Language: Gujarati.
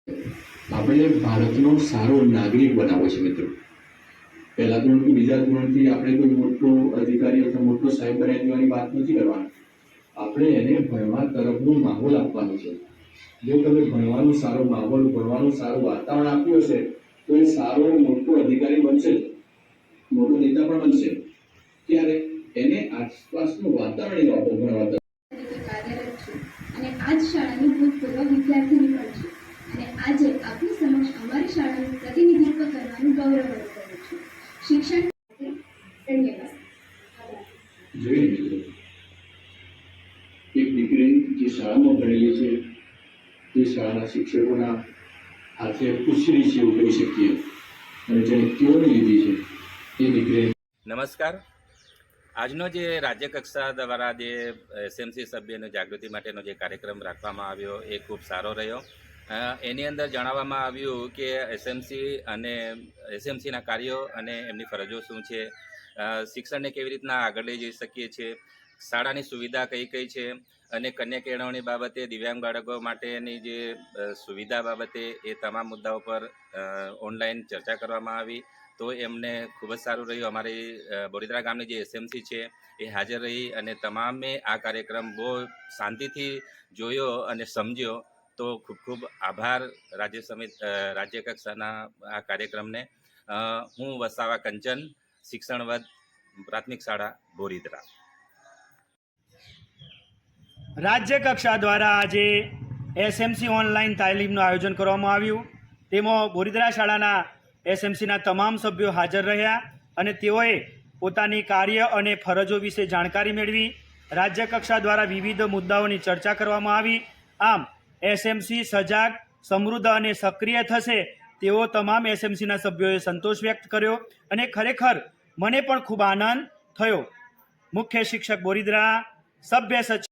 આપણે ભારતનો સારો નાગરિક બનાવવો છે મિત્રો. પહેલા ધોરણથી બીજા ધોરણથી આપણે કોઈ મોટો અધિકારી અથવા મોટો સાહેબ બનાવી દેવાની વાત નથી કરવાની. આપણે એને ભણવા તરફનો માહોલ આપવાનો છે. જો તમે ભણવાનો સારો માહોલ, ભણવાનું સારું વાતાવરણ આપ્યું હશે તો એ સારો મોટો અધિકારી બનશે, મોટો નેતા પણ બનશે. ત્યારે એને આસપાસનું વાતાવરણ આપો ભણવા તરફ. કાર્યરત છું અને આજ શાળાની ભૂતપૂર્વ વિદ્યાર્થીની પણ છું અને આજે આપની સમક્ષ અમારી શાળાનું પ્રતિનિધિત્વ કરવાનું ગૌરવ અનુભવું છું. શિક્ષણ ધન્યવાદ. જોઈ મિત્રો, એક દીકરી જે શાળામાં ભણેલી છે તે શાળાના શિક્ષકોના હાથે ઉછરી છે એવું કહી શકીએ, અને જેને કેળવણી લીધી છે એ દીકરી. નમસ્કાર. આજનો જે રાજ્યકક્ષા દ્વારા જે એસએમસી સભ્યની જાગૃતિ માટેનો જે કાર્યક્રમ રાખવામાં આવ્યો એ ખૂબ સારો રહ્યો. એની અંદર જણાવવામાં આવ્યું કે એસએમસી અને એસએમસીના કાર્યો અને એમની ફરજો શું છે, શિક્ષણને કેવી રીતના આગળ લઈ જઈ શકીએ છીએ, શાળાની સુવિધા કઈ કઈ છે અને કન્યા કેળવણી બાબતે, દિવ્યાંગ બાળકો માટેની જે સુવિધા બાબતે એ તમામ મુદ્દાઓ પર ઓનલાઈન ચર્ચા કરવામાં આવી. તો એમને ખૂબ જ સારું રહ્યું. અમારી બોરીદ્રા ગામની જે એસએમસી છે એ હાજર રહી અને તમામે આ કાર્યક્રમ બહુ શાંતિથી જોયો અને સમજ્યો. તો ખૂબ ખૂબ આભાર રાજ્ય કક્ષાના આ કાર્યક્રમને. હું વસાવા કંચન, શિક્ષણવદ, પ્રાથમિક શાળા બોરીદ્રા. રાજ્ય કક્ષા દ્વારા આજે એસએમસી ઓનલાઈન તાલીમનું આયોજન કરવામાં આવ્યું. તેમાં બોરીદ્રા શાળાના એસએમસીના તમામ સભ્યો હાજર રહ્યા અને તેઓએ પોતાની કાર્ય અને ફરજો વિશે જાણકારી મેળવી. રાજ્ય કક્ષા દ્વારા વિવિધ મુદ્દાઓની ચર્ચા કરવામાં આવી. આમ એસએમસી સજાગ, સમૃદ્ધ અને સક્રિય થશે તેવો તમામ એસએમસીના સભ્યોએ સંતોષ વ્યક્ત કર્યો અને ખરેખર મને પણ ખૂબ આનંદ થયો. મુખ્ય શિક્ષક બોરીદ્રા, સભ્ય સચિવ